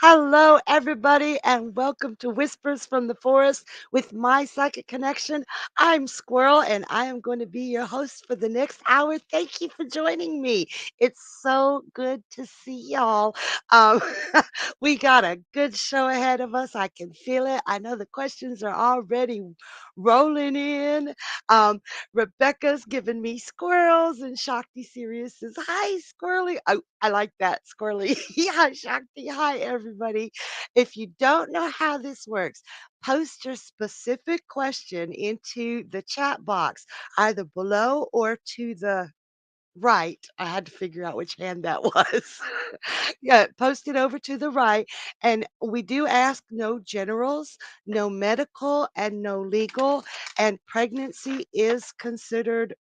Hello, everybody, and welcome to Whispers from the Forest with my psychic connection. I'm Squirrel, and I am going to be your host for the next hour. Thank you for joining me. It's so good to see y'all. Um, we got a good show ahead of us. I can feel it. I know the questions are already rolling in. Um, Rebecca's giving me squirrels, and Shakti Sirius says, "Hi, Squirrely." I like that, Squirrely. Hi, Shakti. Hi, everybody. If you don't know how this works, post your specific question into the chat box, either below or to the right. I had to figure out which hand that was. Yeah, post it over to the right. And we do ask no generals, no medical, and no legal. And pregnancy is considered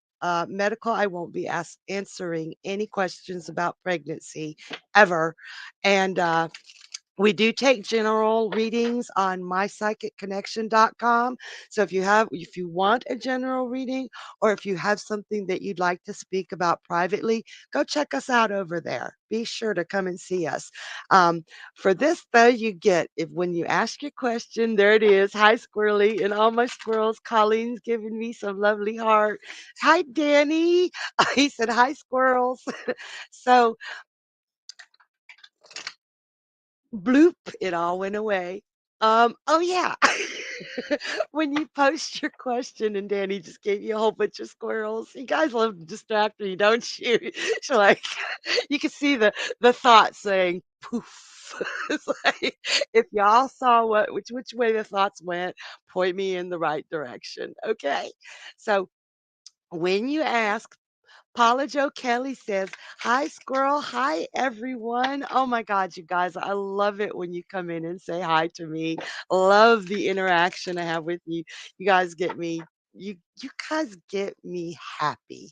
medical. I won't be answering any questions about pregnancy ever. And we do take general readings on mypsychicconnection.com. So if you want a general reading or if you have something that you'd like to speak about privately, go check us out over there. Be sure to come and see us. For this though, you get if when you ask your question, there it is. Hi, Squirrely, and all my squirrels. Colleen's giving me some lovely heart. Hi, Danny. He said hi, squirrels. So bloop, it all went away. Oh yeah. When you post your question and Danny just gave you a whole bunch of squirrels. You guys love to distract me, don't you? So like you can see the thoughts saying poof. It's like if y'all saw which way the thoughts went, point me in the right direction. Okay. So when you ask Paula Joe Kelly says, "Hi, Squirrel. Hi, everyone. Oh my God, you guys, I love it when you come in and say hi to me. Love the interaction I have with you. You guys get me, you guys get me happy.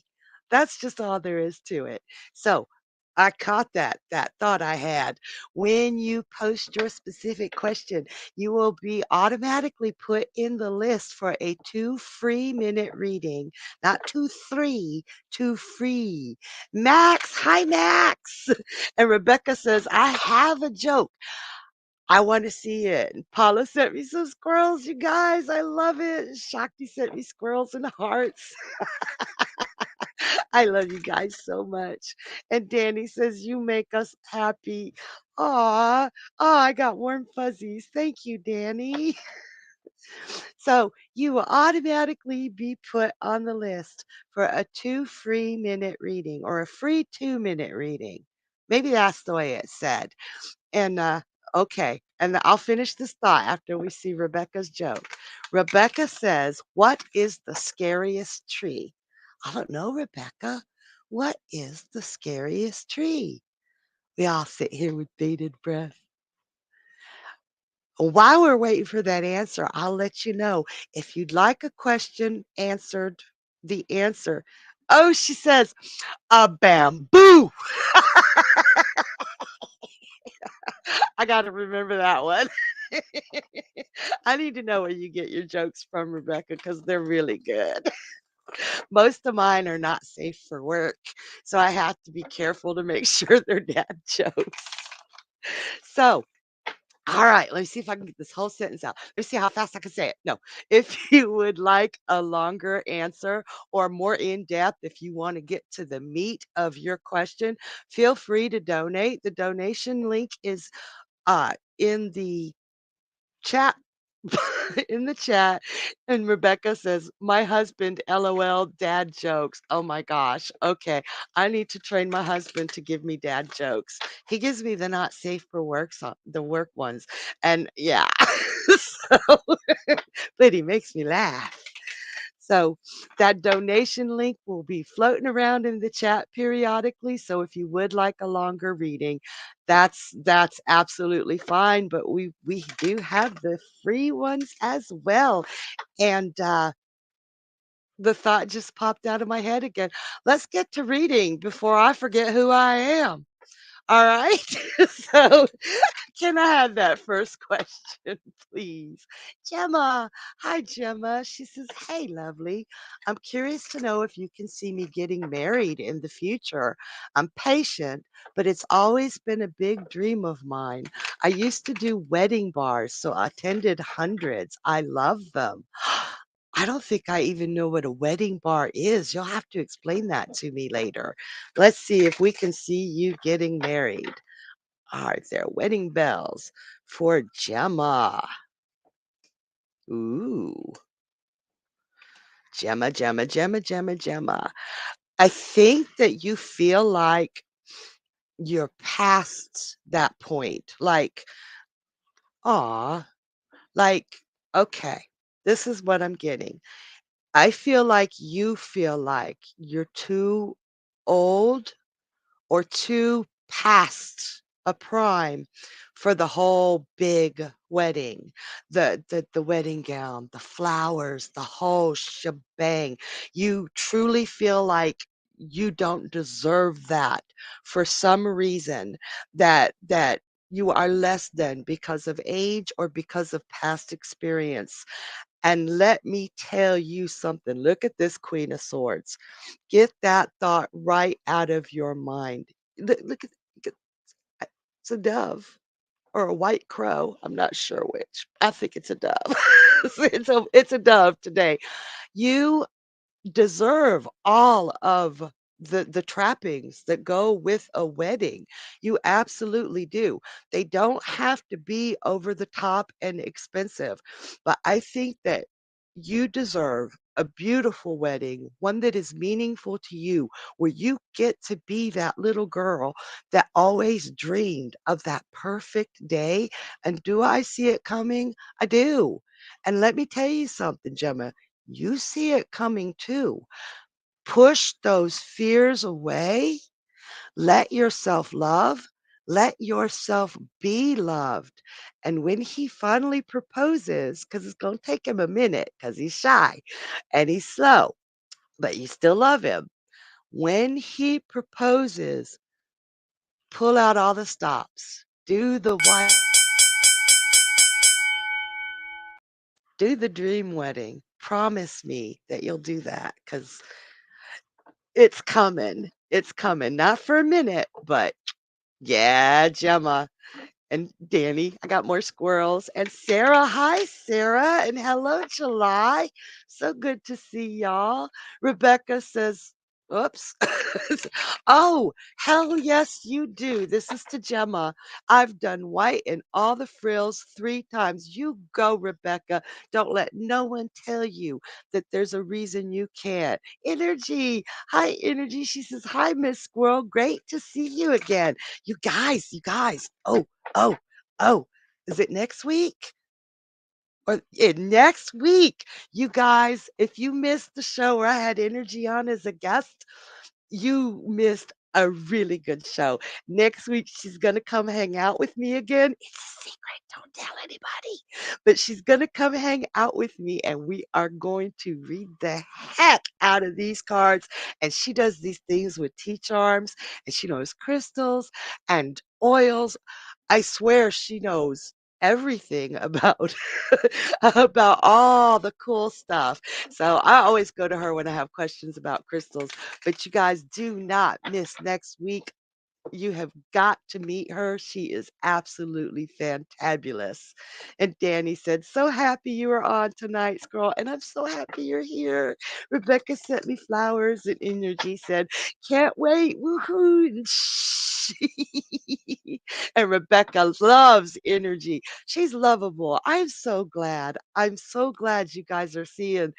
That's just all there is to it. So I caught that thought I had. When you post your specific question, you will be automatically put in the list for a 2 free minute reading, not 2 3 too free. Max, hi Max. And Rebecca says, I have a joke. I want to see it. And Paula sent me some squirrels, you guys. I love it. Shakti sent me squirrels and hearts. I love you guys so much. And Danny says, you make us happy. Aw, oh, I got warm fuzzies. Thank you, Danny. So you will automatically be put on the list for a 2 free minute reading or a free 2 minute reading. Maybe that's the way it's said. And okay, and I'll finish this thought after we see Rebecca's joke. Rebecca says, "What is the scariest tree?" I don't know, Rebecca. What is the scariest tree? We all sit here with bated breath. While we're waiting for that answer, I'll let you know if you'd like a question answered, the answer. Oh, she says, a bamboo. I got to remember that one. I need to know where you get your jokes from, Rebecca, because they're really good. Most of mine are not safe for work, so I have to be careful to make sure they're dad jokes. So, all right, let me see if I can get this whole sentence out. Let's see how fast I can say it. No, if you would like a longer answer or more in depth, if you want to get to the meat of your question, feel free to donate. The donation link is in the chat. In the chat, and Rebecca says, "My husband, LOL, dad jokes." Oh my gosh. Okay, I need to train my husband to give me dad jokes. He gives me the not safe for work, the work ones, and yeah, so, but he makes me laugh. So that donation link will be floating around in the chat periodically. So if you would like a longer reading, that's absolutely fine. But we do have the free ones as well. And the thought just popped out of my head again. Let's get to reading before I forget who I am. All right. So, can I have that first question, please? Gemma. Hi, Gemma. She says, "Hey, lovely. I'm curious to know if you can see me getting married in the future. I'm patient, but it's always been a big dream of mine. I used to do wedding bars, so I attended hundreds. I love them." I don't think I even know what a wedding bar is. You'll have to explain that to me later. Let's see if we can see you getting married. Are there wedding bells for Gemma? Ooh, Gemma, Gemma, Gemma, Gemma, Gemma. I think that you feel like you're past that point. Like, aw, like, okay, this is what I'm getting. I feel like you're too old or too past a prime for the whole big wedding, the wedding gown, the flowers, the whole shebang. You truly feel like you don't deserve that for some reason that you are less than because of age or because of past experience. And let me tell you something. Look at this Queen of Swords. Get that thought right out of your mind. Look at it's a dove or a white crow. I'm not sure which. I think it's a dove. It's a dove today. You deserve all of the trappings that go with a wedding. You absolutely do. They don't have to be over the top and expensive, but I think that you deserve a beautiful wedding, one that is meaningful to you, where you get to be that little girl that always dreamed of that perfect day. And do I see it coming? I do. And let me tell you something, Gemma. You see it coming too. Push those fears away. Let yourself love. Let yourself be loved. And when he finally proposes, because it's going to take him a minute because he's shy and he's slow, but you still love him. When he proposes, pull out all the stops. Do the dream wedding. Promise me that you'll do that because it's coming. It's coming. Not for a minute, but yeah, Gemma and Danny. I got more squirrels. And Sarah. Hi, Sarah. And hello, July. So good to see y'all. Rebecca says, oops. Oh, hell yes, you do. This is to Gemma. I've done white and all the frills 3 times. You go, Rebecca. Don't let no one tell you that there's a reason you can't. Energy. Hi, Energy. She says, hi, Miss Squirrel. Great to see you again. You guys. Oh, oh, is it next week? Or next week, you guys, if you missed the show where I had Energy on as a guest, you missed a really good show. Next week, she's going to come hang out with me again. It's a secret. Don't tell anybody. But she's going to come hang out with me, and we are going to read the heck out of these cards. And she does these things with tea charms, and she knows crystals and oils. I swear she knows everything about about all the cool stuff. So I always go to her when I have questions about crystals. But you guys do not miss next week. You have got to meet her. She is absolutely fantabulous. And Danny said, so happy you are on tonight, Squirrel. And I'm so happy you're here. Rebecca sent me flowers, and Energy said, can't wait. Woohoo. And and Rebecca loves Energy. She's lovable. I'm so glad. I'm so glad you guys are seeing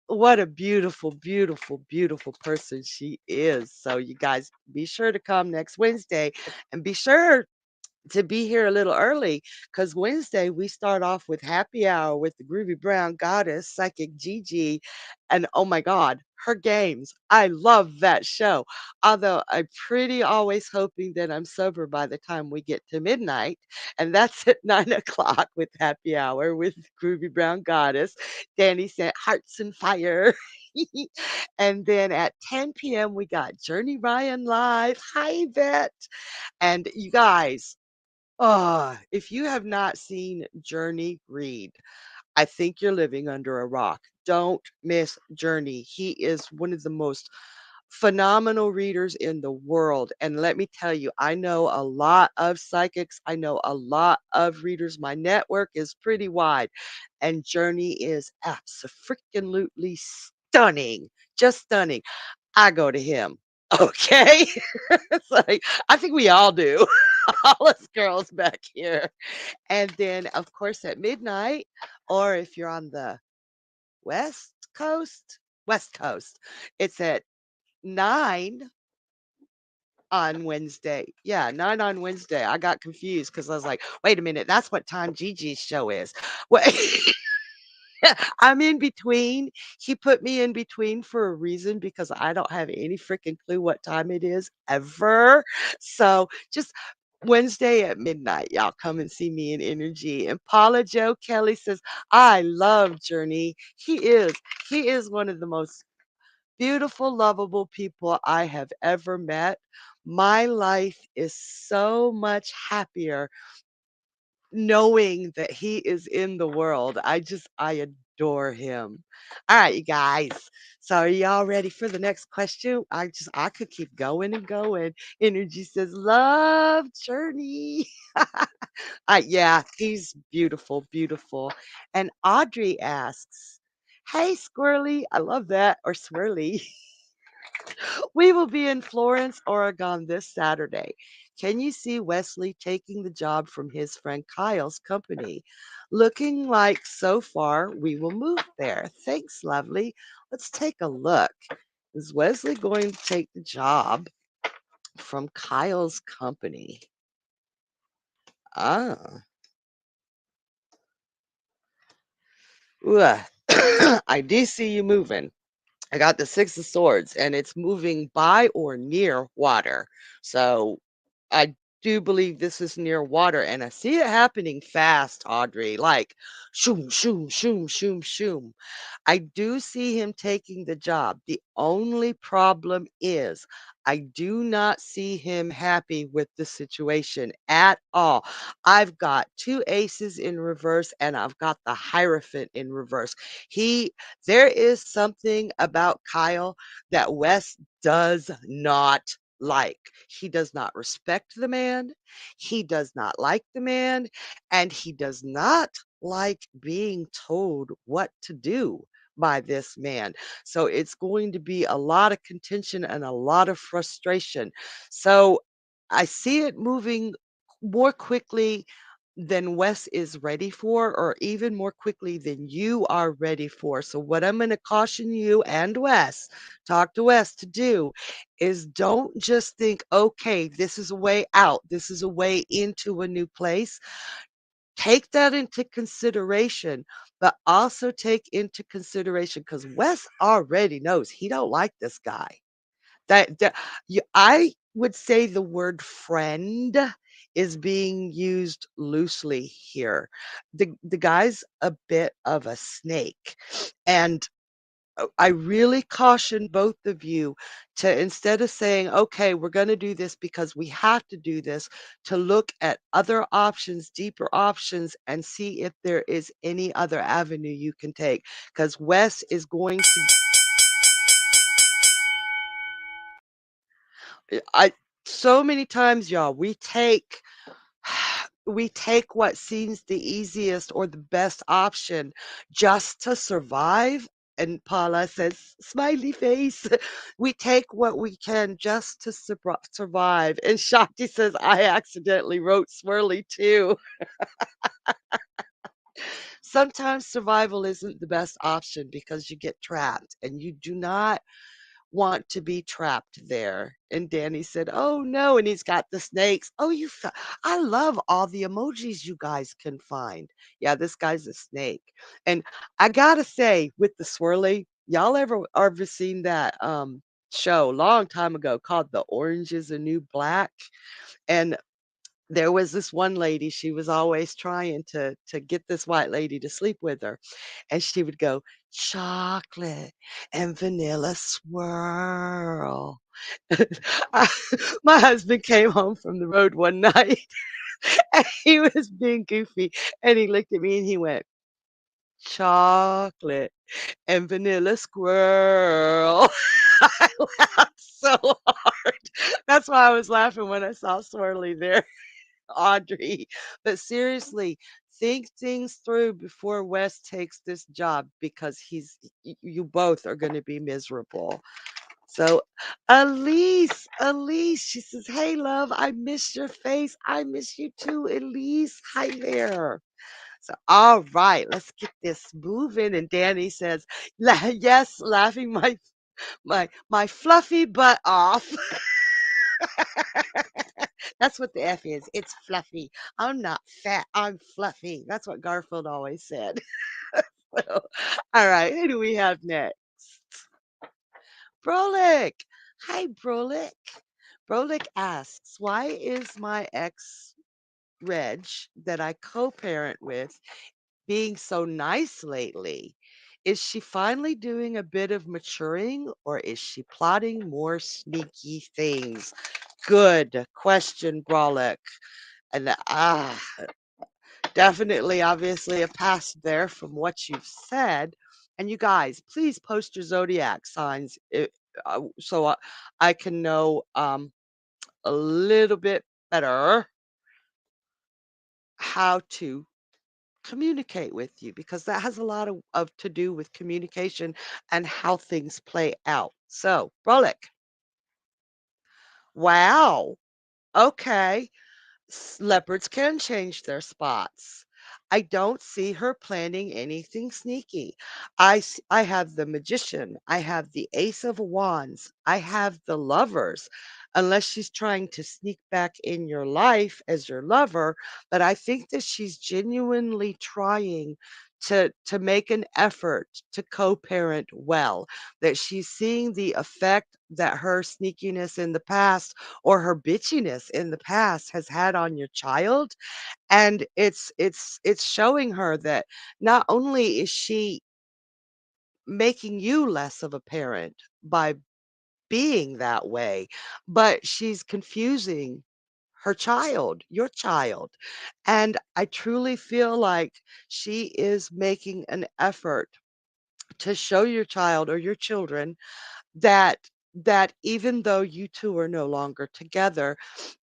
what a beautiful, beautiful, beautiful person she is. So, you guys be sure to come next Wednesday and be sure to be here a little early because Wednesday we start off with happy hour with the groovy brown goddess, Psychic Gigi, and oh my God, her games. I love that show. Although I'm pretty always hoping that I'm sober by the time we get to midnight, and that's at 9 o'clock with happy hour with groovy brown goddess. Danny sent hearts and fire. And then at 10 p.m. we got Journey Ryan live. Hi, Vet. And you guys, if you have not seen Journey read, I think you're living under a rock. Don't miss Journey. He is one of the most phenomenal readers in the world. And let me tell you, I know a lot of psychics. I know a lot of readers. My network is pretty wide. And Journey is absolutely stunning. Just stunning. I go to him. Okay. It's like, I think we all do. All us girls back here. And then, of course, at midnight, or if you're on the West Coast, it's at 9 on Wednesday. Yeah, 9 on Wednesday. I got confused because I was like, wait a minute, that's what time Gigi's show is. Well, I'm in between. He put me in between for a reason because I don't have any freaking clue what time it is ever. So just Wednesday at midnight, y'all come and see me in energy. And Paula Joe Kelly says, I love Journey. He is one of the most beautiful, lovable people I have ever met. My life is so much happier knowing that he is in the world. I adore him. All right, you guys. So are y'all ready for the next question? I could keep going and going. Energy says, love Journey. Yeah, he's beautiful, beautiful. And Audrey asks, hey, Squirrely. I love that. Or Swirly. We will be in Florence, Oregon this Saturday. Can you see Wesley taking the job from his friend Kyle's company? Looking like so far we will move there. Thanks, lovely. Let's take a look. Is Wesley going to take the job from Kyle's company? Ah. Ooh, I do see you moving. I got the Six of Swords, and it's moving by or near water. So I do believe this is near water, and I see it happening fast, Audrey. Like, shoom, shoom, shoom, shoom, shoom. I do see him taking the job. The only problem is I do not see him happy with the situation at all. I've got two aces in reverse and I've got the Hierophant in reverse. He, there is something about Kyle that Wes does not like. He does not respect the man. He does not like the man. And he does not like being told what to do by this man. So it's going to be a lot of contention and a lot of frustration. So I see it moving more quickly than Wes is ready for, or even more quickly than you are ready for. So, what I'm going to caution you and Wes, talk to Wes to do is don't just think, okay, this is a way out, this is a way into a new place. Take that into consideration, but also take into consideration because Wes already knows he don't like this guy. That I would say the word friend is being used loosely here. The guy's a bit of a snake, and I really caution both of you to, instead of saying, okay, we're going to do this because we have to do this, to look at other options, deeper options, and see if there is any other avenue you can take. Because Wes is going to, I, so many times, y'all, we take what seems the easiest or the best option just to survive. And Paula says, smiley face. We take what we can just to survive. And Shakti says, I accidentally wrote swirly too. Sometimes survival isn't the best option because you get trapped and you do not want to be trapped there. And Danny said, "Oh no." And he's got the snakes. Oh, I love all the emojis you guys can find. Yeah, this guy's a snake. And I gotta say, with the swirly, y'all ever seen that show long time ago called The Orange is the New Black? And there was this one lady, she was always trying to get this white lady to sleep with her, and she would go, "Chocolate and vanilla swirl." I My husband came home from the road one night, and he was being goofy, and he looked at me and he went, "Chocolate and vanilla squirrel." I laughed so hard. That's why I was laughing when I saw Swirly there. Audrey. But seriously, think things through before Wes takes this job because you both are going to be miserable. So, Elise, she says, "Hey, love, I miss your face. I miss you too, Elise. Hi there." So, all right, let's get this moving. And Danny says, "Yes, laughing my fluffy butt off." That's what the F is. It's fluffy. I'm not fat. I'm fluffy. That's what Garfield always said. So, all right, who do we have next? Brolic. Hi, Brolic. Brolic asks, why is my ex Reg that I co-parent with being so nice lately? Is she finally doing a bit of maturing or is she plotting more sneaky things? Good question, Brolic. And definitely, obviously, a past there from what you've said. And you guys, please post your zodiac signs so I can know a little bit better how to communicate with you because that has a lot of to do with communication and how things play out. So, Brolic, wow. Okay. Leopards can change their spots. I don't see her planning anything sneaky. I have the magician. I have the ace of wands. I have the lovers. Unless she's trying to sneak back in your life as your lover, but I think that she's genuinely trying to make an effort to co-parent well, that she's seeing the effect that her sneakiness in the past or her bitchiness in the past has had on your child, and it's showing her that not only is she making you less of a parent by being that way, but she's confusing her child, your child, and I truly feel like she is making an effort to show your child or your children that even though you 2 are no longer together,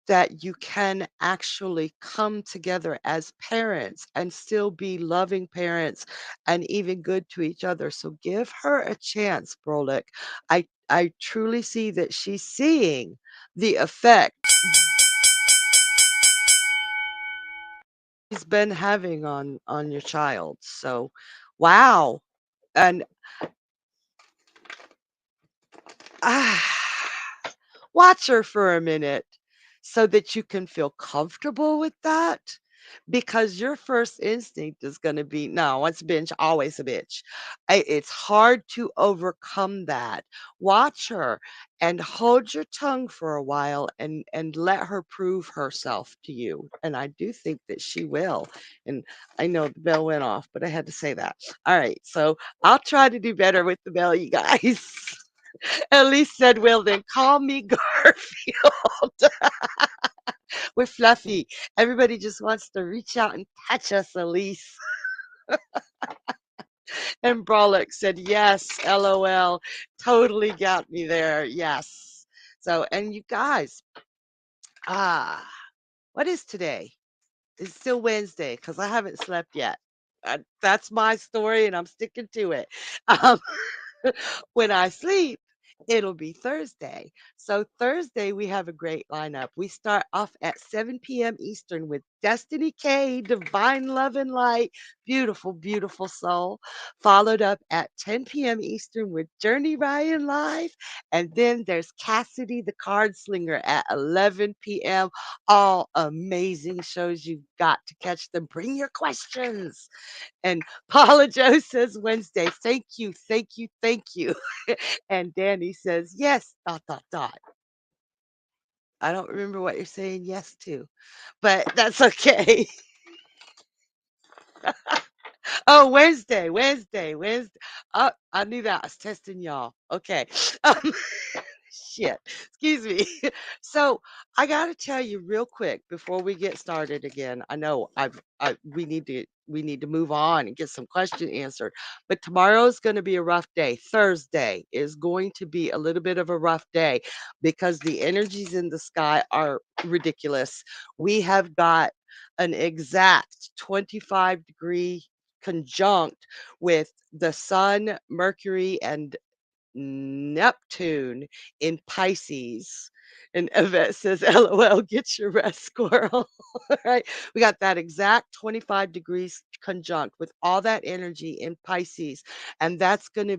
that you can actually come together as parents and still be loving parents and even good to each other. So give her a chance, Brolic. I truly see that she's seeing the effect she's been having on your child. So wow. And ah, watch her for a minute so that you can feel comfortable with that because your first instinct is going to be no, once a bitch, always a bitch. It's hard to overcome that. Watch her and hold your tongue for a while and let her prove herself to you. And I do think that she will. And I know the bell went off, but I had to say that. All right. So I'll try to do better with the bell, you guys. Elise said, "Well, then call me Garfield." We're fluffy. Everybody just wants to reach out and touch us, Elise. And Brolic said, "Yes, LOL. Totally got me there. Yes." So, and you guys, ah, what is today? It's still Wednesday because I haven't slept yet. That's my story, and I'm sticking to it. Um, when I sleep, it'll be Thursday. So Thursday, we have a great lineup. We start off at 7 p.m. Eastern with Destiny K, Divine Love and Light, beautiful, beautiful soul. Followed up at 10 p.m. Eastern with Journey Ryan Live. And then there's Cassidy the Card Slinger at 11 p.m. All amazing shows. You've got to catch them. Bring your questions. And Paula Joe says Wednesday, thank you, thank you, thank you. And Danny says, yes, dot, dot, dot. I don't remember what you're saying yes to, but that's okay. Oh, Wednesday, Wednesday, Wednesday. Oh, I knew that. I was testing y'all. Okay. Um, shit. Excuse me. So I got to tell you real quick before we get started again. I know we need to move on and get some question answered. But tomorrow's going to be a rough day. Thursday is going to be a little bit of a rough day because the energies in the sky are ridiculous. We have got an exact 25-degree conjunct with the sun, Mercury, and Neptune in Pisces. And Yvette says, LOL, get your rest, squirrel. Right? We got that exact 25 degrees conjunct with all that energy in Pisces. And it's going to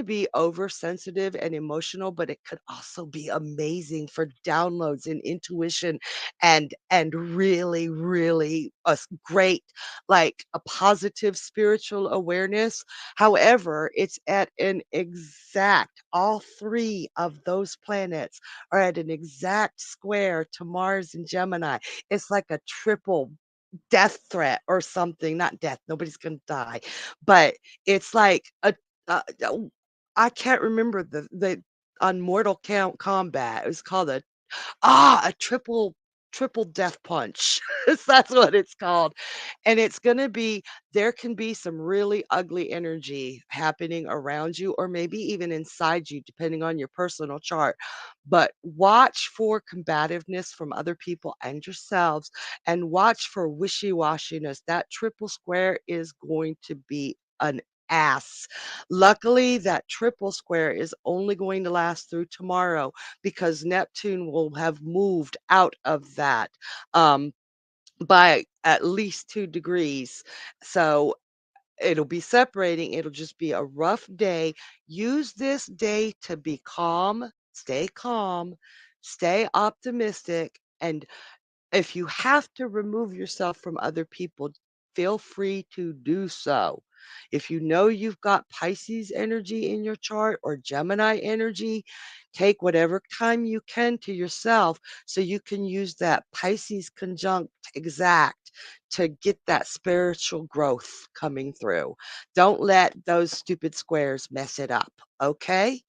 be oversensitive and emotional, but it could also be amazing for downloads and intuition and really, really great, like a positive spiritual awareness. However, it's at an exact, all three of those planets are at an exact square to Mars and Gemini. It's like a triple death threat or something. Not death, nobody's going to die, but it's like I can't remember the on Mortal Kombat. It was called a triple death punch. That's what it's called. And it's gonna be there can be some really ugly energy happening around you or maybe even inside you, depending on your personal chart. But watch for combativeness from other people and yourselves, and watch for wishy-washiness. That triple square is going to be an ass. Luckily, that triple square is only going to last through tomorrow because Neptune will have moved out of that by at least 2 degrees. So it'll be separating. It'll just be a rough day. Use this day to be calm, stay optimistic, and if you have to remove yourself from other people, feel free to do so. If you know you've got Pisces energy in your chart or Gemini energy, take whatever time you can to yourself so you can use that Pisces conjunct exact to get that spiritual growth coming through. Don't let those stupid squares mess it up, okay?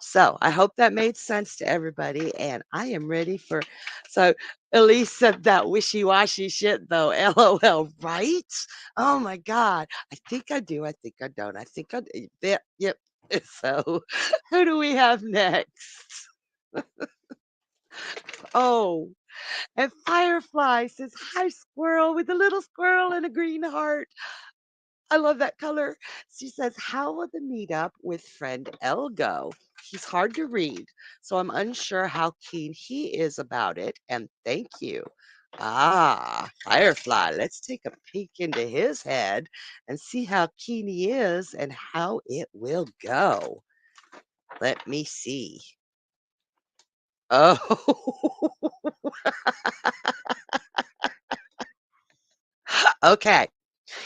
So I hope that made sense to everybody, and I am ready for. So Elise said that wishy-washy shit though. LOL, right? Oh my God. I think I do. I think I don't. I think I do. Yep. Yep. So who do we have next? Oh, and Firefly says, hi, squirrel, with a little squirrel and a green heart. I love that color. She says, how will the meetup with friend El go? He's hard to read, so I'm unsure how keen he is about it. And thank you. Ah, Firefly, let's take a peek into his head and see how keen he is and how it will go. Let me see. Oh, okay.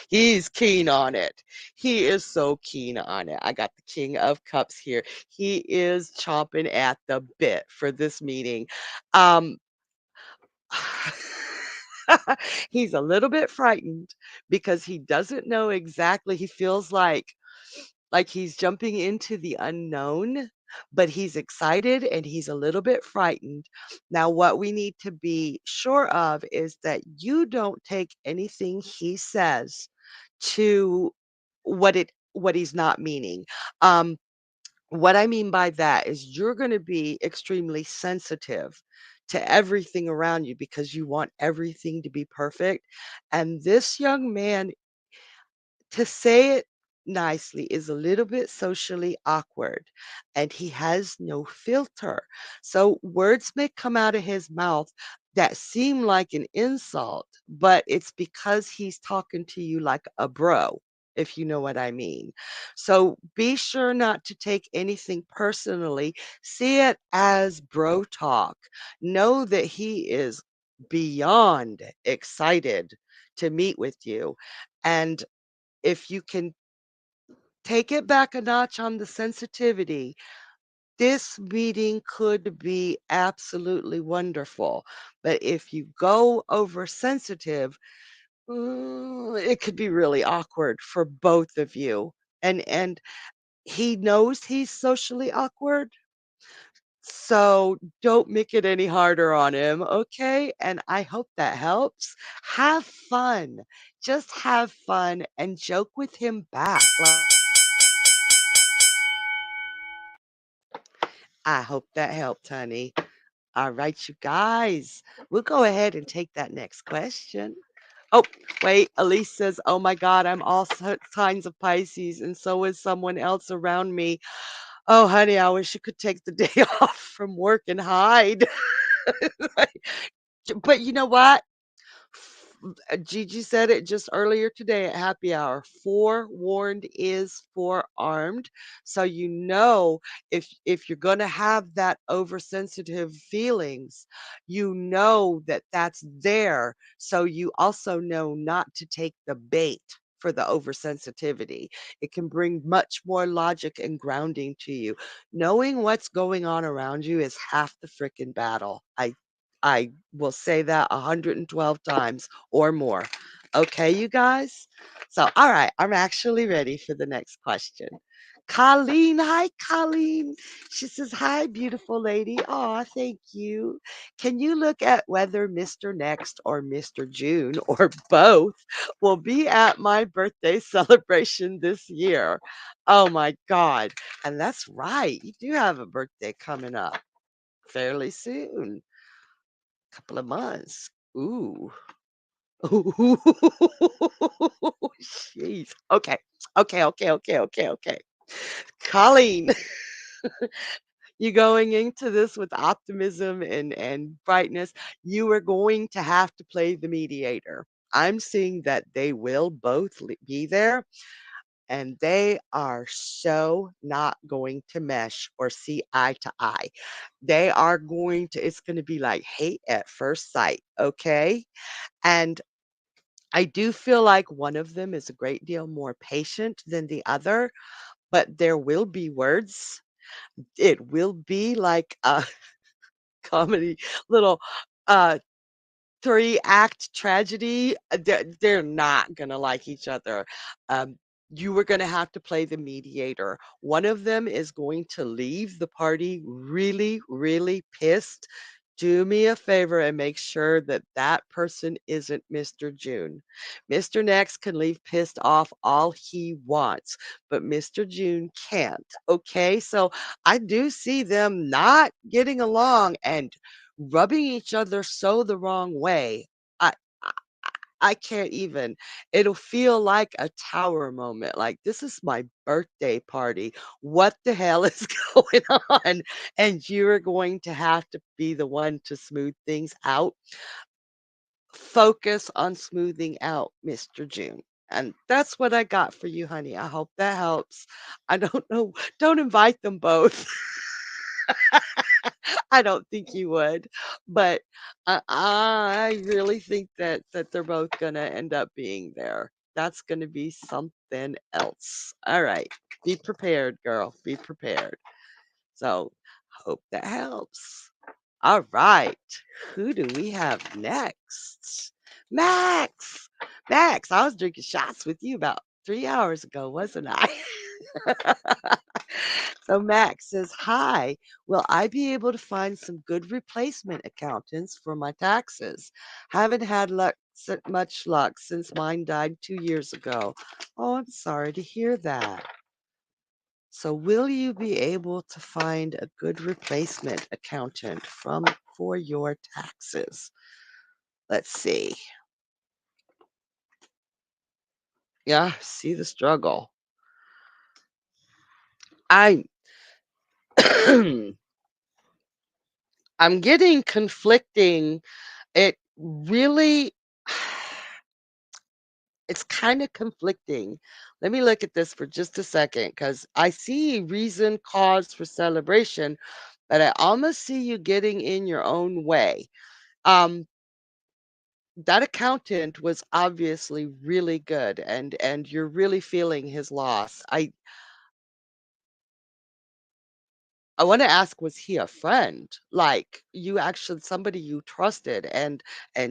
He's keen on it. He is so keen on it. I got the King of Cups here. He is chomping at the bit for this meeting. Um, he's a little bit frightened because he doesn't know exactly. He feels like he's jumping into the unknown, but he's excited and he's a little bit frightened. Now, what we need to be sure of is that you don't take anything he says to what he's not meaning. Um, what I mean by that is you're going to be extremely sensitive to everything around you because you want everything to be perfect. And this young man, to say it nicely, is a little bit socially awkward and he has no filter. So words may come out of his mouth, that seem like an insult, but it's because he's talking to you like a bro, if you know what I mean. So be sure not to take anything personally. See it as bro talk. Know that he is beyond excited to meet with you. And if you can take it back a notch on the sensitivity, this meeting could be absolutely wonderful. But if you go oversensitive, it could be really awkward for both of you. And he knows he's socially awkward, so don't make it any harder on him, okay? And I hope that helps. Have fun. Just have fun and joke with him back. I hope that helped, honey. All right, you guys. We'll go ahead and take that next question. Oh, wait. Elise says, "Oh my God, I'm all signs of Pisces, and so is someone else around me. Oh, honey, I wish you could take the day off from work and hide." But you know what? Gigi said it just earlier today at happy hour. Forewarned is forearmed. So you know if you're going to have that oversensitive feelings, you know that that's there. So you also know not to take the bait for the oversensitivity. It can bring much more logic and grounding to you. Knowing what's going on around you is half the freaking battle. I will say that 112 times or more. Okay, you guys? So, all right, I'm actually ready for the next question. Colleen, hi, Colleen. She says, "Hi, beautiful lady. Aw, thank you. Can you look at whether Mr. Next or Mr. June or both will be at my birthday celebration this year?" Oh my God. And that's right. You do have a birthday coming up fairly soon. Couple of months. Ooh. Ooh. Jeez. Okay. Okay. Colleen, you going into this with optimism and brightness. You are going to have to play the mediator. I'm seeing that they will both be there, and they are so not going to mesh or see eye to eye. They are going to, it's going to be like hate at first sight. Okay. And I do feel like one of them is a great deal more patient than the other, but there will be words. It will be like a comedy little uh 3-act tragedy. They're not gonna like each other. Um, you were gonna have to play the mediator. One of them is going to leave the party really, really pissed. Do me a favor and make sure that that person isn't Mr. June. Mr. Next can leave pissed off all he wants, but Mr. June can't. Okay, so I do see them not getting along and rubbing each other so the wrong way. I I I can't even. It'll feel like a tower moment. Like, this is my birthday party. What the hell is going on? And you're going to have to be the one to smooth things out. Focus on smoothing out, Mr. June. And that's what I got for you, honey. I hope that helps. I don't know. Don't invite them both. I don't think you would, but I really think that they're both gonna end up being there. That's gonna be something else. All right, be prepared, girl. Be prepared. So, hope that helps. All right, who do we have next? Max. Max, I was drinking shots with you about 3 hours ago, wasn't I? So Max says, "Hi, will I be able to find some good replacement accountants for my taxes? Haven't had much luck since mine died 2 years ago." Oh, I'm sorry to hear that. So will you be able to find a good replacement accountant for your taxes? Let's see. Yeah, see the struggle. I I'm getting conflicting. It really it's kinda conflicting. Let me look at this for just a second, because I see reason, cause for celebration, but I almost see you getting in your own way. Um, that accountant was obviously really good, and you're really feeling his loss. I wanna ask, was he a friend? Like, you actually somebody you trusted and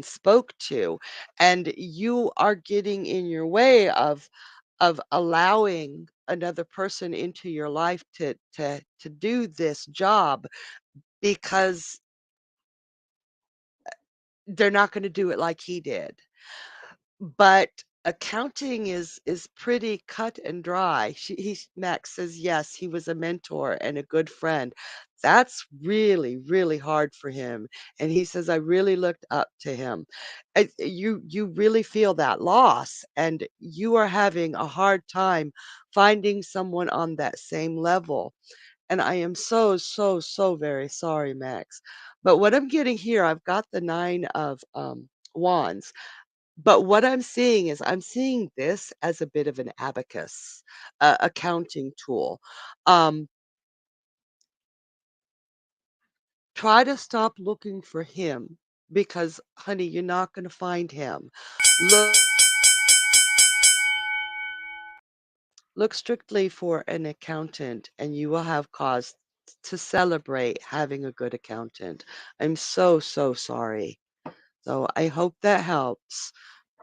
spoke to, and you are getting in your way of allowing another person into your life to do this job because they're not gonna do it like he did. But accounting is pretty cut and dry. Max says, "Yes, he was a mentor and a good friend." That's really, really hard for him, and he says, "I really looked up to him." You really feel that loss, and you are having a hard time finding someone on that same level, and I am so, so, so very sorry, Max. But what I'm getting here, I've got the 9 of, wands. But what I'm seeing is I'm seeing this as a bit of an abacus, accounting tool. Um, Try to stop looking for him because, honey, you're not going to find him. Look, look strictly for an accountant, and you will have cause to celebrate having a good accountant. I'm so, so sorry. So I hope that helps.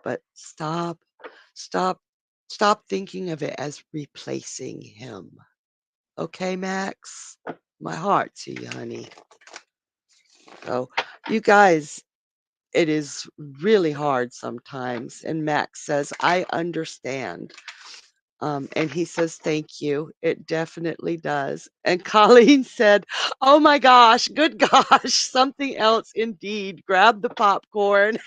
But stop, stop thinking of it as replacing him. Okay, Max? My heart to you, honey. So, you guys, it is really hard sometimes. And Max says, I understand. And he says, thank you. It definitely does. And Colleen said, oh my gosh, good gosh, something else indeed. Grab the popcorn.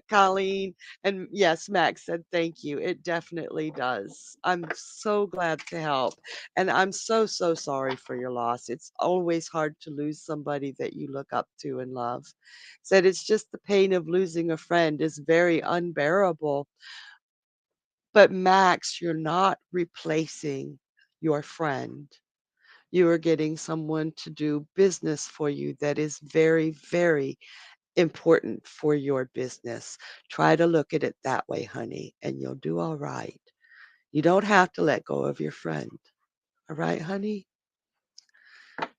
Colleen, and yes, Max said thank you. It definitely does. I'm so glad to help. And I'm so, so sorry for your loss. It's always hard to lose somebody that you look up to and love. Said it's just the pain of losing a friend is very unbearable. But Max, you're not replacing your friend. You are getting someone to do business for you that is very, very important for your business. Try to look at it that way, honey, and you'll do all right. You don't have to let go of your friend. All right, honey?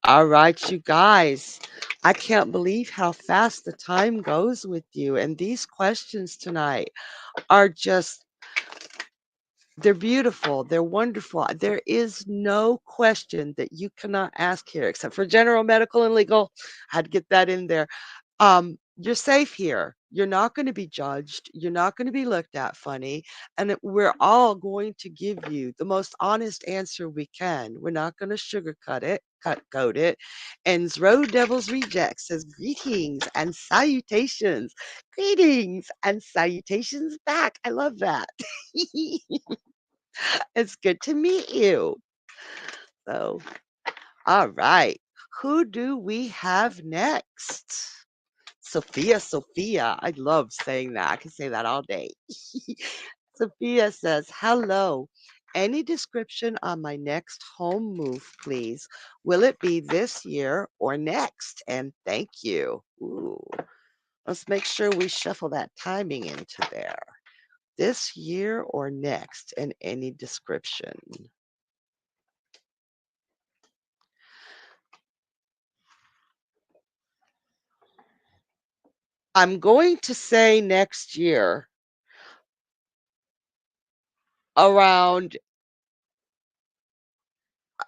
All right, you guys. I can't believe how fast the time goes with you. And these questions tonight are just, they're beautiful. They're wonderful. There is no question that you cannot ask here, except for general, medical, and legal. I had to get that in there. You're safe here. You're not going to be judged. You're not going to be looked at funny. And we're all going to give you the most honest answer we can. We're not going to sugarcoat it, cut coat it. And Zrow Devil's Reject says, greetings and salutations. Greetings and salutations back. I love that. It's good to meet you. So, all right. Who do we have next? Sophia. I love saying that. I can say that all day. Sophia says, hello. Any description on my next home move, please? Will it be this year or next? And thank you. Ooh, let's make sure we shuffle that timing into there. This year or next, and any description. I'm going to say next year around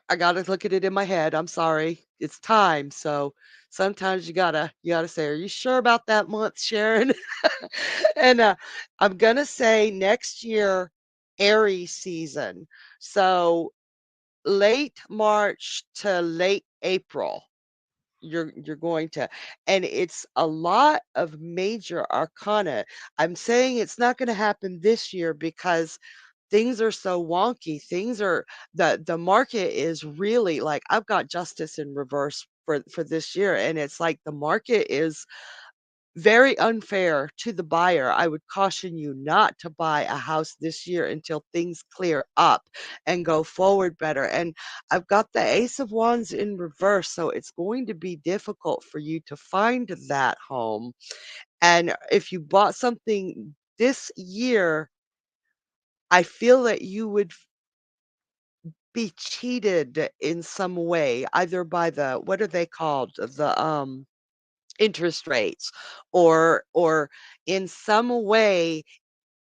I gotta look at it in my head. I'm sorry. It's time. So sometimes you gotta say, "Are you sure about that month, Sharon?" And I'm gonna say next year, Aries season. So late March to late April. You're going to, and it's a lot of major arcana. I'm saying it's not going to happen this year because things are so wonky. Things are the market is really like I've got justice in reverse for this year, and it's like the market is very unfair to the buyer. I would caution you not to buy a house this year until things clear up and go forward better. And I've got the Ace of Wands in reverse, so it's going to be difficult for you to find that home. And if you bought something this year, I feel that you would be cheated in some way, either by the what are they called? The interest rates, or in some way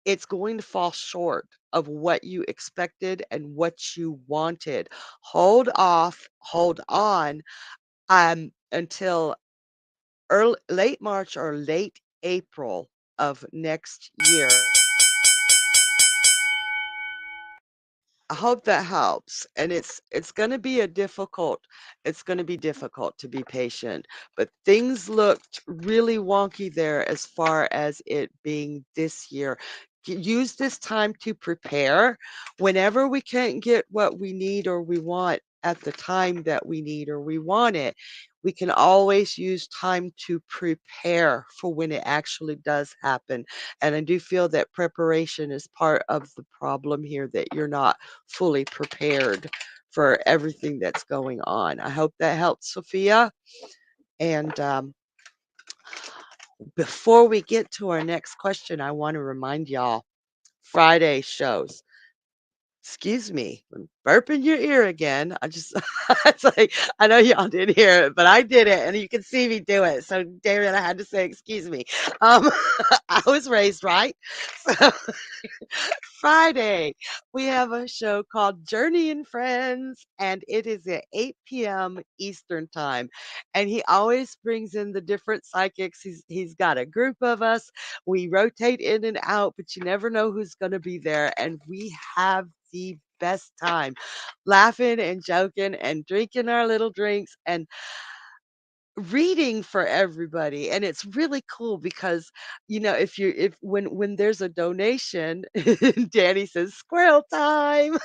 it's going to fall short of what you expected and what you wanted. Hold off, hold on, until early late March or late April of next year. I hope that helps, and it's gonna be a difficult it's gonna be difficult to be patient, but things looked really wonky there as far as it being this year. Use this time to prepare. Whenever we can't get what we need or we want at the time that we need or we want it, we can always use time to prepare for when it actually does happen, and I do feel that preparation is part of the problem here, that you're not fully prepared for everything that's going on. I hope that helps, Sophia. And before we get to our next question, I want to remind y'all Friday shows. Excuse me, I'm burping your ear again. I just, it's like, I know y'all didn't hear it, but I did it, and you can see me do it. So, David, I had to say, excuse me. Um, I was raised right. So, Friday, we have a show called Journey and Friends, and it is at 8 p.m. Eastern Time. And he always brings in the different psychics. He's got a group of us. We rotate in and out, but you never know who's going to be there. And we have the best time laughing and joking and drinking our little drinks and reading for everybody. And it's really cool because, if when there's a donation, Danny says squirrel time.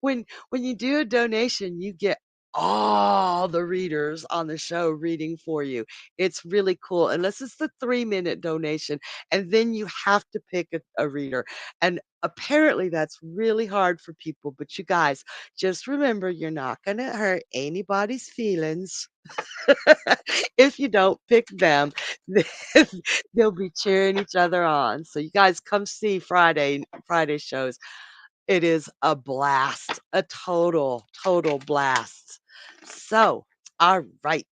When you do a donation, you get all the readers on the show reading for you. It's really cool, unless it's the 3-minute donation, and then you have to pick a reader. And apparently that's really hard for people. But you guys, just remember, you're not going to hurt anybody's feelings. If you don't pick them, then they'll be cheering each other on. So you guys come see Friday shows. It is a blast, a total blast. So, all right,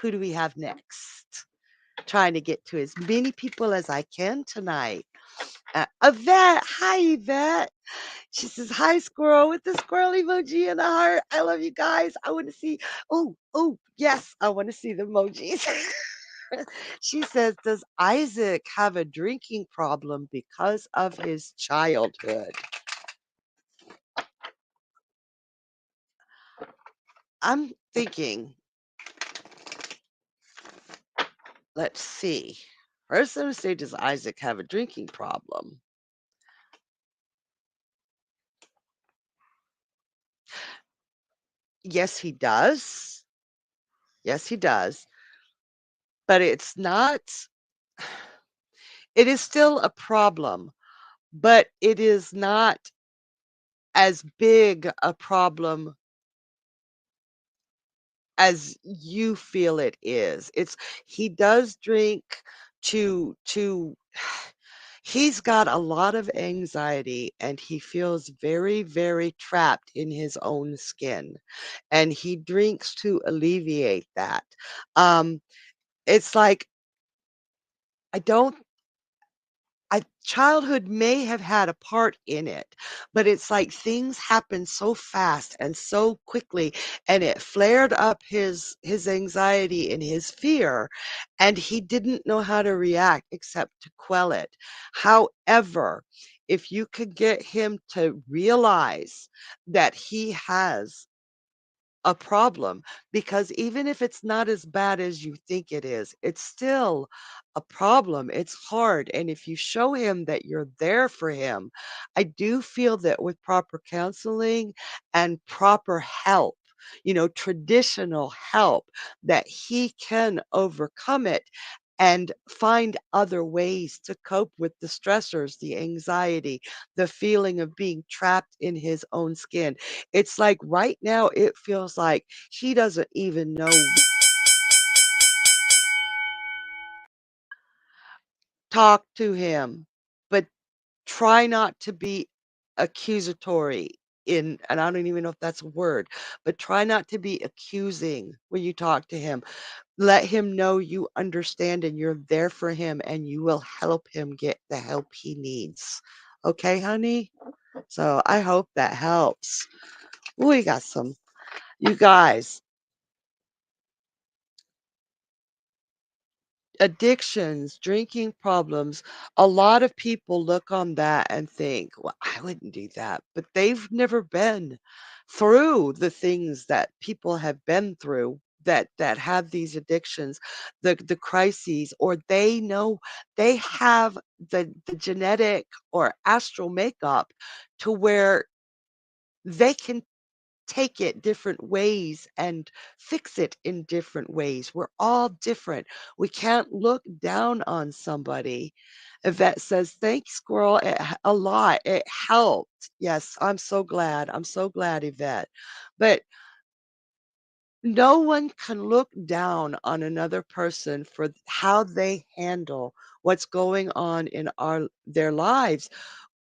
who do we have next? Trying to get to as many people as I can tonight. Yvette, hi Yvette. She says, "Hi, squirrel," with the squirrel emoji and a heart. I love you guys. I want to see. Oh, yes, I want to see the emojis. She says, "Does Isaac have a drinking problem because of his childhood?" I'm thinking, let's see. First, let me say, does Isaac have a drinking problem? Yes, he does. Yes, he does. But it's not, it is still a problem, but it is not as big a problem as you feel it is. He does drink to he's got a lot of anxiety and he feels very, very trapped in his own skin. And he drinks to alleviate that. Um, it's like I don't childhood may have had a part in it, but it's like things happen so fast and so quickly, and it flared up his anxiety and his fear, and he didn't know how to react except to quell it. However, if you could get him to realize that he has a problem, because even if it's not as bad as you think it is, it's still a problem. It's hard. And if you show him that you're there for him, I do feel that with proper counseling and proper help, traditional help, that he can overcome it and find other ways to cope with the stressors, the anxiety, the feeling of being trapped in his own skin. It's like right now, it feels like he doesn't even know. Talk to him, but try not to be accusatory and I don't even know if that's a word, but try not to be accusing when you talk to him. Let him know you understand and you're there for him and you will help him get the help he needs. Okay, honey? So I hope that helps. We got some, you guys, addictions, drinking problems. A lot of people look on that and think, well, I wouldn't do that. But they've never been through the things that people have been through that have these addictions, the crises, or they know they have the genetic or astral makeup to where they can take it different ways and fix it in different ways. We're all different. We can't look down on somebody. Yvette says, "Thanks, Squirrel, a lot. It helped." Yes, I'm so glad. I'm so glad, Yvette. But no one can look down on another person for how they handle what's going on in their lives.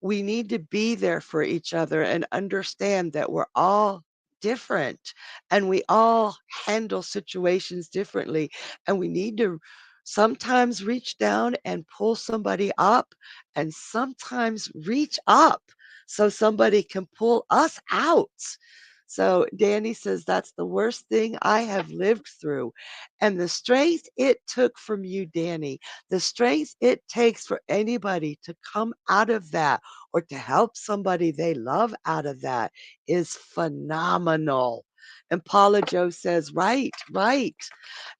We need to be there for each other and understand that we're all different and we all handle situations differently. And we need to sometimes reach down and pull somebody up, and sometimes reach up so somebody can pull us out. So Danny says, "That's the worst thing I have lived through." And the strength it took from you, Danny, the strength it takes for anybody to come out of that or to help somebody they love out of that is phenomenal. And Paula Joe says, "Right, right."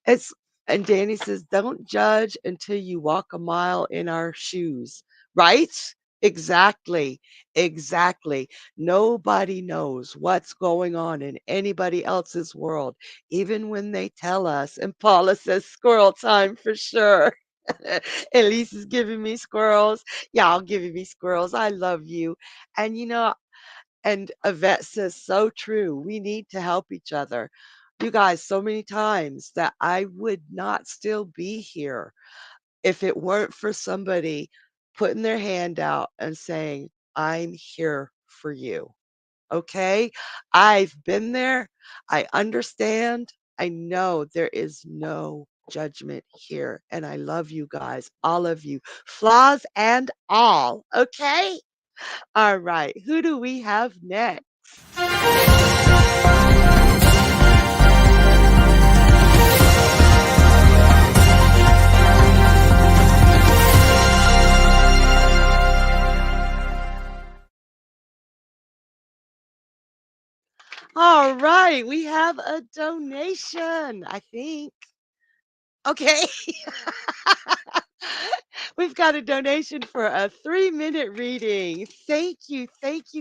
It's and Danny says, "Don't judge until you walk a mile in our shoes." Right? Exactly. Exactly. Nobody knows what's going on in anybody else's world, even when they tell us. And Paula says, "Squirrel time for sure." Elise is giving me squirrels. Y'all giving me squirrels. I love you. And and Yvette says, "So true. We need to help each other." You guys, so many times that I would not still be here if it weren't for somebody putting their hand out and saying, "I'm here for you." Okay? I've been there. I understand. I know there is no judgment here. And I love you guys, all of you, flaws and all. Okay? All right. Who do we have next? All right, we have a donation, I think. Okay. We've got a donation for a 3-minute reading. Thank you,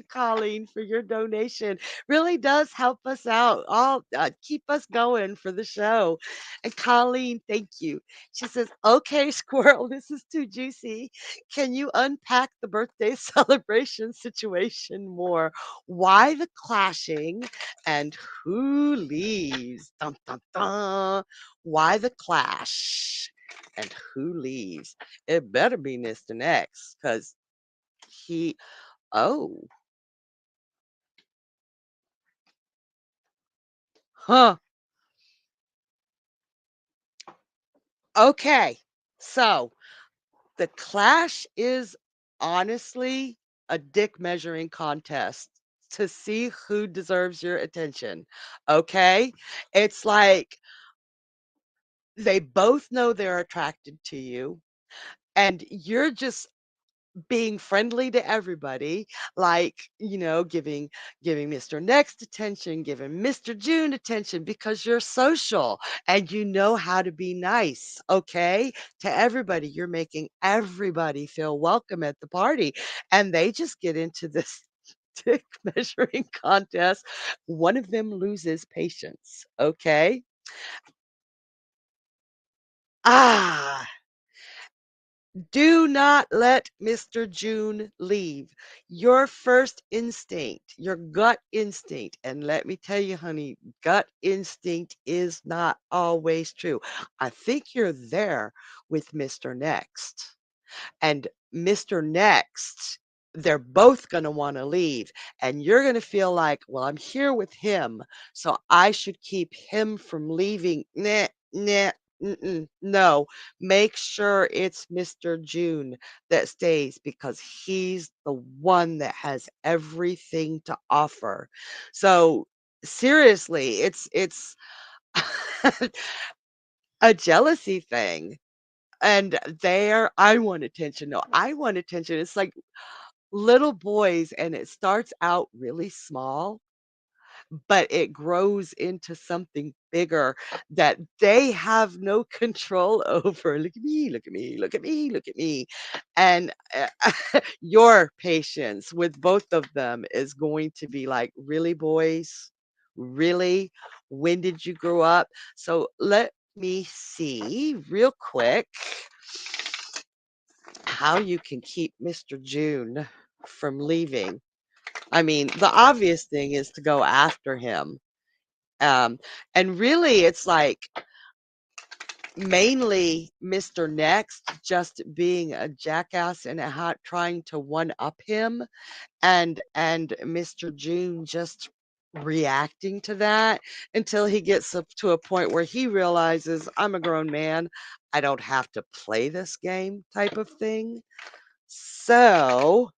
Colleen, for your donation. Really does help us out. All keep us going for the show. And Colleen, thank you. She says, "Okay, Squirrel, this is too juicy. Can you unpack the birthday celebration situation more? Why the clashing and who leaves? Dun, dun, dun. Why the clash and who leaves?" It better be Mr. Next, because he oh, huh, okay. So, the clash is honestly a dick measuring contest to see who deserves your attention, okay? It's like they both know they're attracted to you, and you're just being friendly to everybody, like, giving Mr. Next attention, giving Mr. June attention because you're social and you know how to be nice, okay? To everybody. You're making everybody feel welcome at the party. And they just get into this stick measuring contest, one of them loses patience. Okay. Ah, do not let Mr. June leave. Your first instinct, your gut instinct, and let me tell you, honey, gut instinct is not always true. I think you're there with Mr. Next. And Mr. Next, they're both going to want to leave. And you're going to feel like, well, I'm here with him, so I should keep him from leaving. Nah, nah, mm-mm, no. Make sure it's Mr. June that stays because he's the one that has everything to offer. So seriously, it's a jealousy thing. And there, I want attention. No, I want attention. It's like little boys, and it starts out really small, but it grows into something bigger that they have no control over. Look at me, look at me, look at me, look at me. And your patience with both of them is going to be like, really, boys? Really? When did you grow up? So let me see real quick how you can keep Mr. June from leaving. I mean, the obvious thing is to go after him. Um, and really, it's like mainly Mr. Next just being a jackass and trying to one up him, and Mr. June just reacting to that until he gets up to a point where he realizes I'm a grown man. I don't have to play this game type of thing. So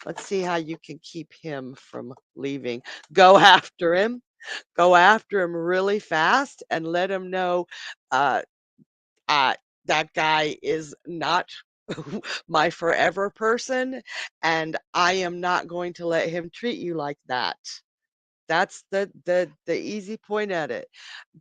let's see how you can keep him from leaving. Go after him. Go after him really fast and let him know uh, uh, that guy is not my forever person, and I am not going to let him treat you like that. That's the easy point at it.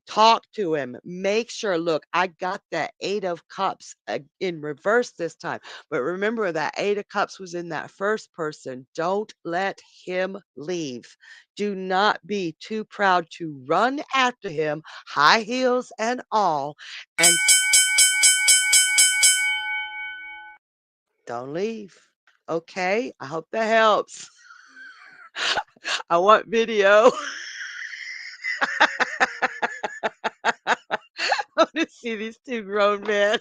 Talk to him. Make sure, look, I got that 8 of cups in reverse this time. But remember that 8 of cups was in that first person. Don't let him leave. Do not be too proud to run after him, high heels and all, and don't leave. Okay? I hope that helps. I want video. I want to see these two grown men.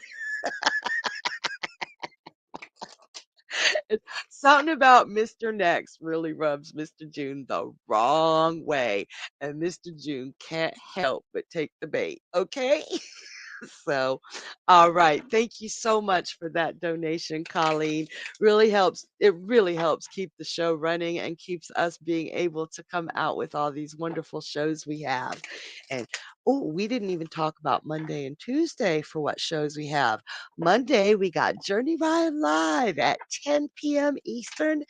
Something about Mr. Next really rubs Mr. June the wrong way, and Mr. June can't help but take the bait. Okay? So, all right. Thank you so much for that donation, Colleen. Really helps. It really helps keep the show running and keeps us being able to come out with all these wonderful shows we have. And oh, we didn't even talk about Monday and Tuesday for what shows we have. Monday, we got Journey Ryan Live at 10 p.m. Eastern.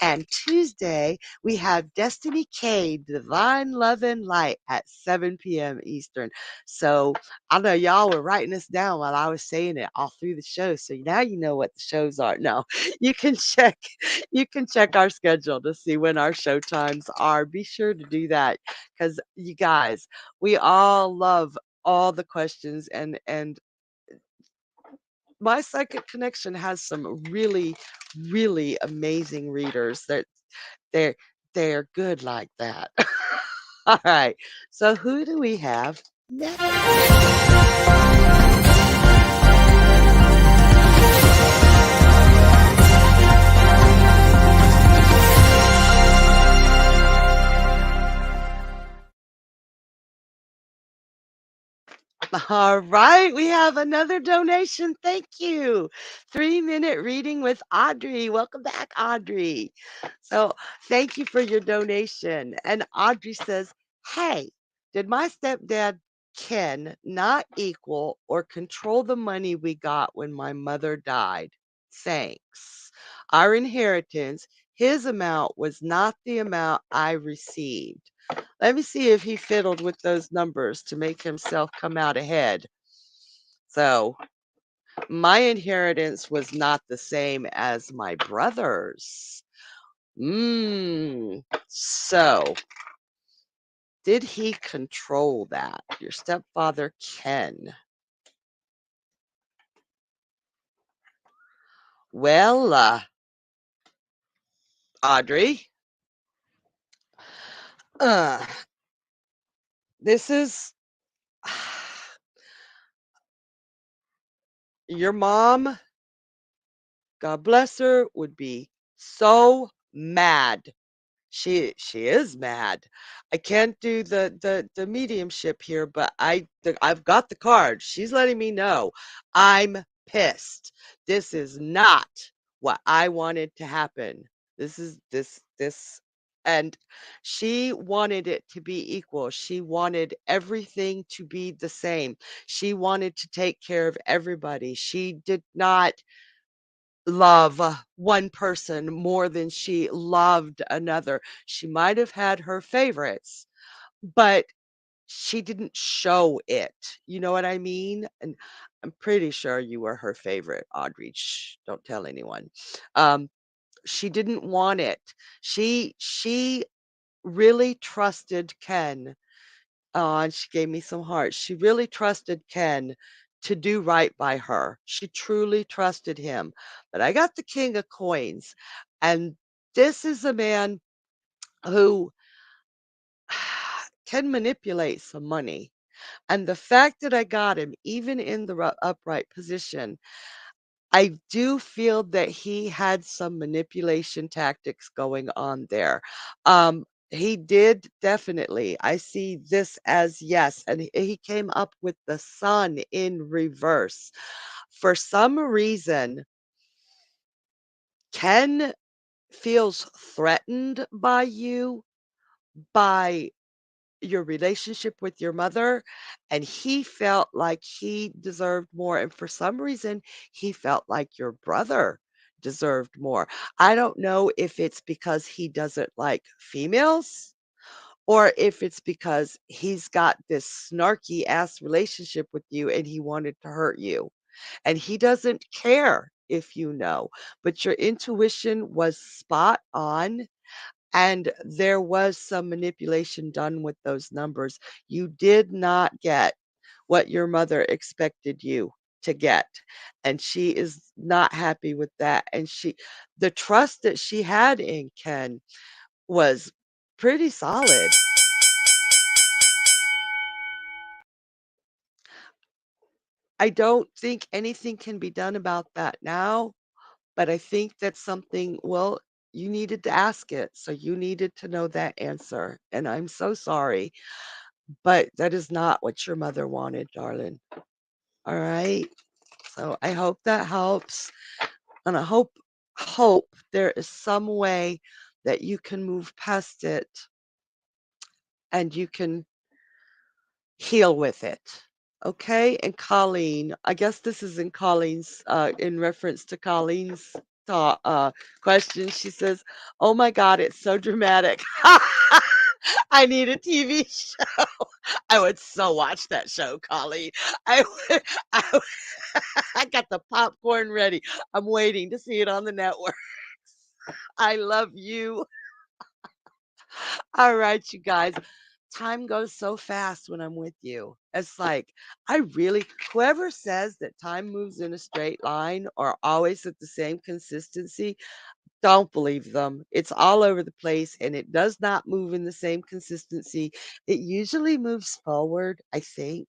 And Tuesday, we have Destiny K, Divine Love and Light at 7 p.m. Eastern. So, I know y'all were writing this down while I was saying it all through the show. So now you know what the shows are. No, you can check you can check our schedule to see when our show times are. Be sure to do that because you guys, we all love all the questions and my psychic connection has some really, really amazing readers that they're they're good like that. All right. So who do we have next? All right, we have another donation. Thank you. 3-minute reading with Audrey. Welcome back, Audrey. So, thank you for your donation. And Audrey says, hey, did my stepdad Ken not equal or control the money we got when my mother died? Thanks. Our inheritance, his amount was not the amount I received. Let me see if he fiddled with those numbers to make himself come out ahead. So, my inheritance was not the same as my brother's. So, did he control that? Your stepfather, Ken. Well, Audrey, uh, this is your mom, God bless her, would be so mad. She is mad. I can't do the mediumship here, but I've got the card. She's letting me know I'm pissed. This is not what I wanted to happen. This is this and she wanted it to be equal. She wanted everything to be the same. She wanted to take care of everybody. She did not love one person more than she loved another. She might have had her favorites, but she didn't show it. You know what I mean? And I'm pretty sure you were her favorite, Audrey. Shh, don't tell anyone. Um, she didn't want it. She really trusted Ken. And she gave me some hearts. She really trusted Ken to do right by her. She truly trusted him. But I got the king of coins, and this is a man who can manipulate some money. And the fact that I got him, even in the upright position, I do feel that he had some manipulation tactics going on there. He did definitely. I see this as yes, and he came up with the sun in reverse. For some reason, Ken feels threatened by you, by your relationship with your mother, and he felt like he deserved more, and for some reason, he felt like your brother deserved more. I don't know if it's because he doesn't like females or if it's because he's got this snarky ass relationship with you and he wanted to hurt you. And he doesn't care if you know, but your intuition was spot on and there was some manipulation done with those numbers. You did not get what your mother expected you to get. And she is not happy with that. And the trust that she had in Ken was pretty solid. I don't think anything can be done about that now, but I think that's something, well, you needed to ask it. So you needed to know that answer. And I'm so sorry. But that is not what your mother wanted, darling. All right? So I hope that helps, and I hope there is some way that you can move past it and you can heal with it. Okay? And Colleen, I guess this is in reference to Colleen's question. She says, "Oh my God, it's so dramatic." I need a TV show. I would so watch that show, Colleen. I would, I, would- I got the popcorn ready. I'm waiting to see it on the network. I love you. All right, you guys. Time goes so fast when I'm with you. It's like, I really, whoever says that time moves in a straight line or always at the same consistency, don't believe them. It's all over the place and it does not move in the same consistency. It usually moves forward, I think,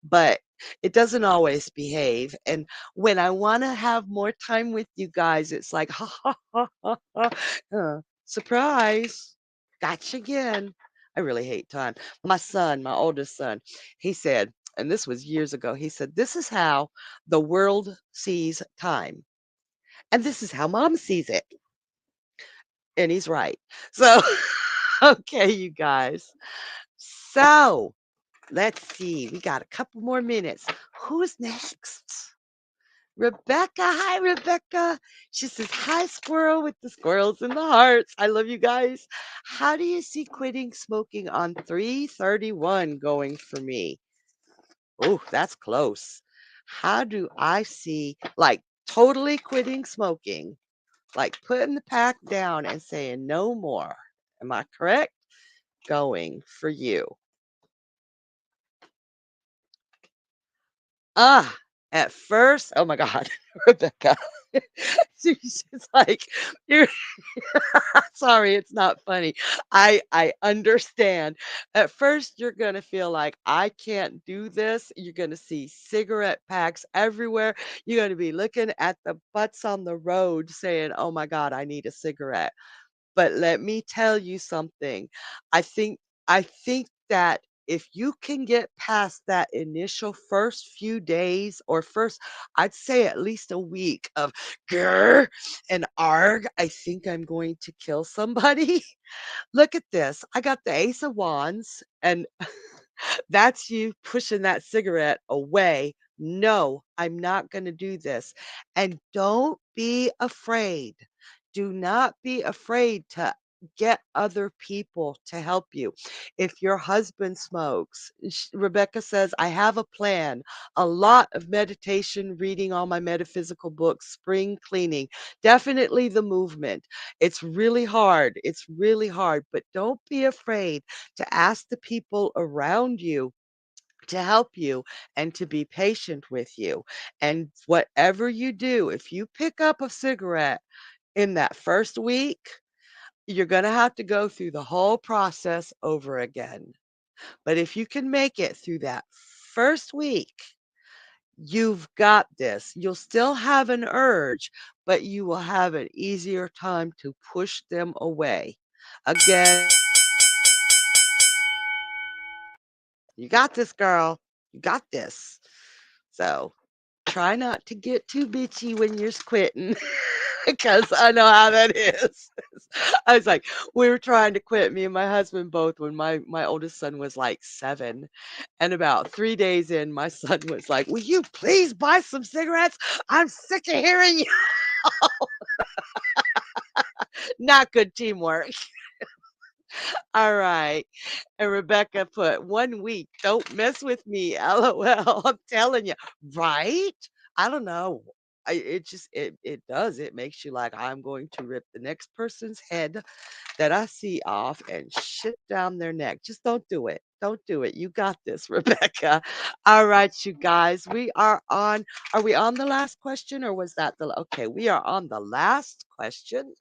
but it doesn't always behave. And when I want to have more time with you guys, it's like, ha ha ha ha ha. Surprise. Gotcha again. I really hate time. My son, my oldest son, he said, and this was years ago, he said, "This is how the world sees time. And this is how mom sees it." And he's right. So, okay, you guys. So, let's see. We got a couple more minutes. Who's next? Rebecca. Hi, Rebecca. She says, "Hi, squirrel with the squirrels and the hearts. I love you guys. How do you see quitting smoking on 331 going for me?" Oh, that's close. How do I see, like, totally quitting smoking? like putting the pack down and saying, "No more." Am I correct? Going for you. Ah, at first, oh my God, Rebecca, she's just like, you're sorry, it's not funny. I understand. At first, you're gonna feel like, "I can't do this." You're gonna see cigarette packs everywhere. You're gonna be looking at the butts on the road saying, "Oh my God, I need a cigarette." But let me tell you something. I think I think that if you can get past that initial first few days or first, I'd say at least a week of grr and arg, I think I'm going to kill somebody. Look at this. I got the Ace of Wands, and that's you pushing that cigarette away. No, I'm not going to do this. And don't be afraid. Do not be afraid to get other people to help you. If your husband smokes, Rebecca says, I have a plan, a lot of meditation, reading all my metaphysical books, spring cleaning, definitely the movement. It's really hard. It's really hard, but don't be afraid to ask the people around you to help you and to be patient with you. And whatever you do, if you pick up a cigarette in that first week, you're going to have to go through the whole process over again. But if you can make it through that first week, you've got this. You'll still have an urge, but you will have an easier time to push them away. Again, you got this, girl. You got this. So try not to get too bitchy when you're quitting because I know how that is. I was like, we were trying to quit, me and my husband both, when my oldest son was like 7. And about 3 days in, my son was like, "Will you please buy some cigarettes? I'm sick of hearing you." Not good teamwork. All right. And Rebecca put 1 week. Don't mess with me. LOL. I'm telling you. Right? I don't know. It just it does. It makes you like, I'm going to rip the next person's head that I see off and shit down their neck. Just don't do it. Don't do it. You got this, Rebecca. All right, you guys. We are on. Are we on the last question, or was that the okay? We are on the last question.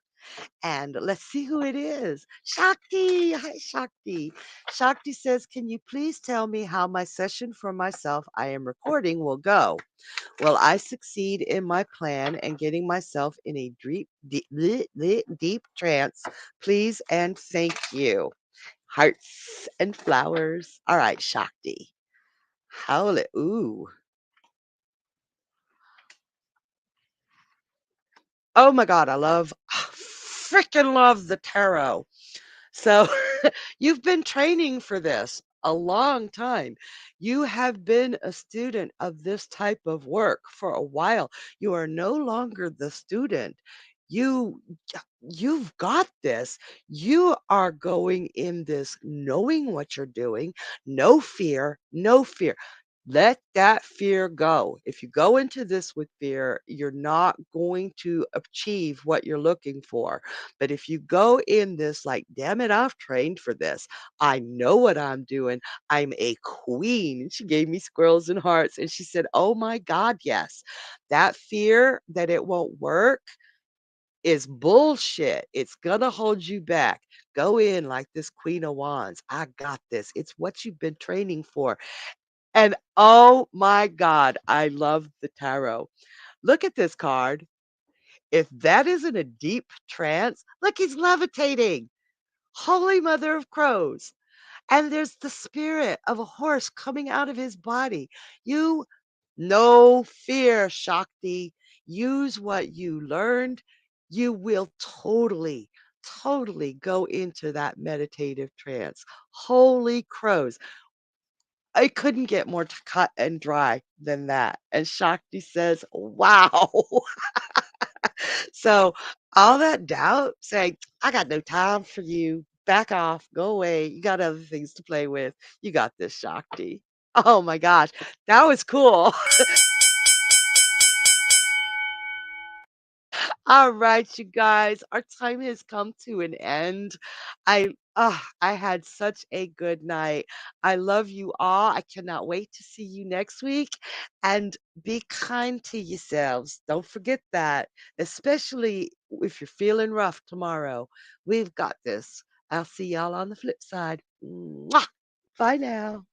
And let's see who it is. Shakti. Hi, Shakti. Shakti says, "Can you please tell me how my session for myself I am recording will go? Will I succeed in my plan and getting myself in a deep trance? Please and thank you." Hearts and flowers. All right, Shakti. Howl it. Ooh. Oh my God, I love, freaking love the tarot. So you've been training for this a long time. You have been a student of this type of work for a while. You are no longer the student. You you've got this. You are going in this knowing what you're doing. No fear, no fear. Let that fear go. If you go into this with fear, you're not going to achieve what you're looking for. But if you go in this like, damn it, I've trained for this. I know what I'm doing. I'm a queen. And she gave me squirrels and hearts. And she said, oh my God, yes. That fear that it won't work is bullshit. It's gonna hold you back. Go in like this Queen of Wands. I got this. It's what you've been training for. And oh my God, I love the tarot. Look at this card. If that isn't a deep trance, look, he's levitating. Holy Mother of Crows. And there's the spirit of a horse coming out of his body. You, no fear, Shakti. Use what you learned. You will totally, totally go into that meditative trance. Holy crows. I couldn't get more cut and dry than that. And Shakti says, wow. So all that doubt, saying, I got no time for you. Back off. Go away. You got other things to play with. You got this, Shakti. Oh my gosh. That was cool. All right, you guys, our time has come to an end. I had such a good night. I love you all. I cannot wait to see you next week. And be kind to yourselves. Don't forget that, especially if you're feeling rough tomorrow. We've got this. I'll see y'all on the flip side. Mwah! Bye now.